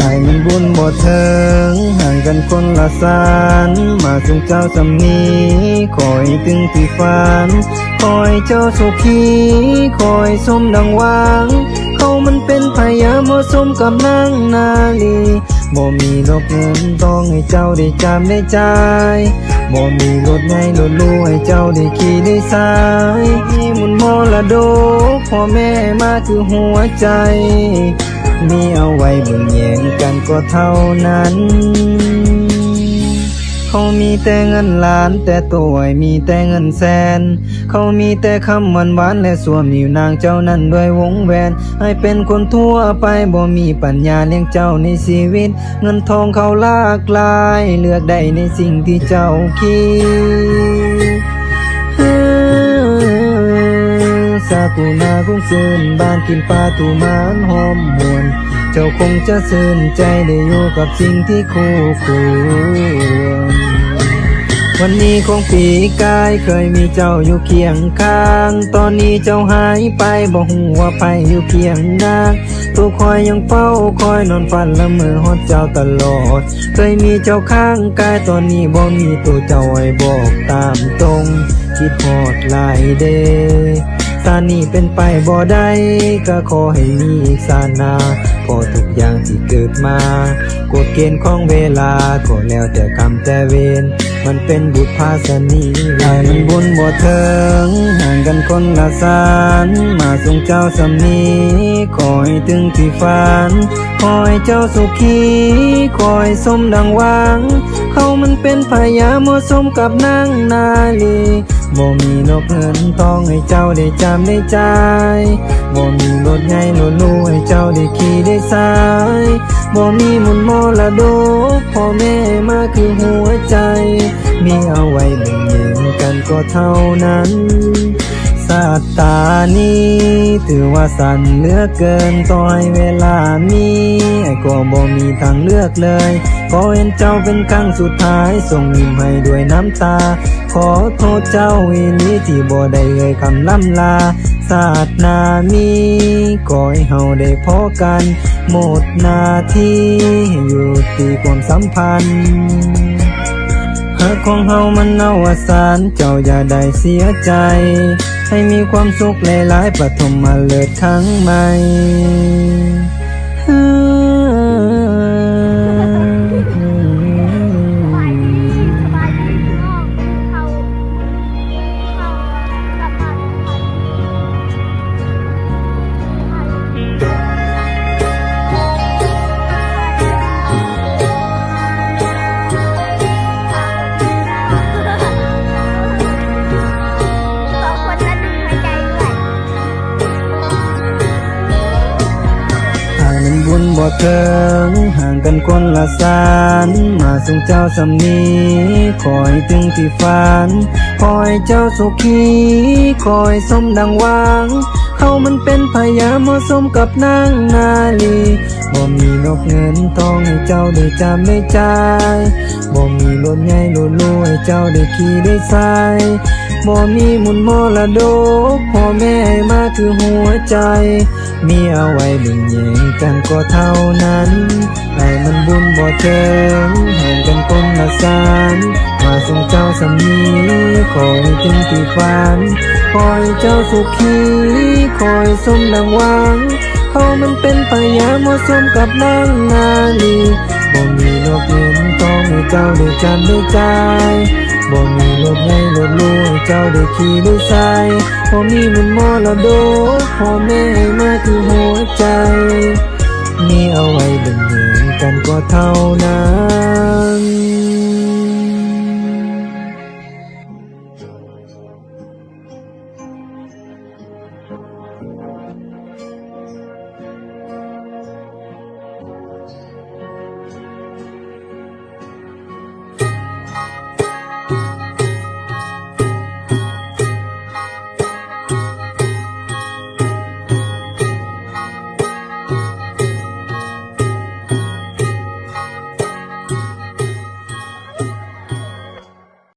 ายมันบุญบ่เถิงห่างกันคนละสานมาส่งเจ้าสำนีคอยถึงที่ฝันคอยเจ้าสุขีคอยสมดังหวังเขามันเป็นพยาเหมาะสมกับนางนาลีบ่มีดอกเงินต้องให้เจ้าได้จำได้ใจบ่มีรถไงรถลู่ให้เจ้าได้ขี่ได้สายมีมุนมรดกพ่อแม่มาคือหัวใจมีเอาไว้เบิ่งแย่งกันก็เท่านั้นเขามีแต่เงินล้านแต่ตัวไอ้มีแต่เงินแสนเขามีแต่คำหวานหวานและสวมนิ้วนางเจ้านั้นด้วยวงแหวนให้เป็นคนทั่วไปบ่มีปัญญาเลี้ยงเจ้าในชีวิตเงินทองเขาหลากหลายเลือกได้ในสิ่งที่เจ้าคิดสากูนาคงซื่นบ้านกินปลาตูมานหอมหวนเจ้าคงจะซื่นใจได้อยู่กับสิ่งที่คู่ควรวันนี้คงปีกายเคยมีเจ้าอยู่เคียงข้างตอนนี้เจ้าหายไปบ่ฮู้ว่าไปอยู่เคียงนางตัวคอยยังเฝ้าคอยนอนฝันละเมอฮอดเจ้าตลอดเคยมีเจ้าข้างกายตอนนี้บ่มีตัวเจ้าไว้บอกตามตรงคิดฮอดหลายเดซานี่เป็นไปบ่ได้ก็ขอให้มีอีกศาสนาพอทุกอย่างที่เกิดมากฎเกณฑ์ของเวลาก็แล้วแต่กรรมแต่เวรมันเป็นบุญภาสนีไอ้มันบุญบ่เถิงห่างกันคนละสานมาส่งเจ้าสำนีคอยถึงที่ฝันคอยเจ้าสุขีคอยสมดังหวังเขามันเป็นพยาเหมาะสมกับนางนาลีบ่มีนกเงินทองให้เจ้าได้จำได้ใจบ่มีรถไงรถลู่ให้เจ้าได้ขี่ได้สายบ่มีมุนมรดกพ่อแม่มาคือหัวใจมีเอาไว้แบ่งแย่งกันก็เท่านั้นสาตานี้ถือว่าสั้นเหลือเกินต่อยเวลามีไอ้ก็บ่มีทางเลือกเลยขอเห็นเจ้าเป็นครั้งสุดท้ายส่งยิ้มให้ด้วยน้ำตาขอโทษเจ้าอีหลีที่บ่ได้เอ่ยคำล่ำลาศาสนามีก็ให้เฮาได้พอกันหมดหน้าที่อยู่ที่ความสัมพันธ์หากของเฮามันอวสานเจ้าอย่าได้เสียใจให้มีความสุขหลายๆปฐมมาเลิศครั้งใหม่มันบุญบ่เถิงห่างกันคนละสานมาส่งเจ้าสำนีคอยถึงที่ฝันคอยเจ้าสุขีคอยสมดังหวังเขามันเป็นพยาเหมาะสมกับนางนาลีบ่มีนกเงินทองให้เจ้าได้จำได้ใจบ่มีรถไงรถลู่ให้เจ้าได้ขี่ได้สายบ่มีมุนมรดกพ่อแม่มาคือหัวใจมีเอาไว้แบ่งแย่งกันก็เท่านั้นไอ้มันบุญบ่เถิงห่างกันคนละสานมาส่งเจ้าสำนีคอยถึงที่ฝันคอยเจ้าสุขีคอยสมดังหวังเขามันเป็นพยาเหมาะสมกับนางนาลีบ่มีนกเงินทองให้เจ้าได้จำได้ใจบ่มีรถไงรถลู่ให้เจ้าได้ขี่ได้สายบ่มีมุนมรดกพ่อแม่มาคือหัวใจมีเอาไว้แบ่งแย่งกันก็เท่านั้น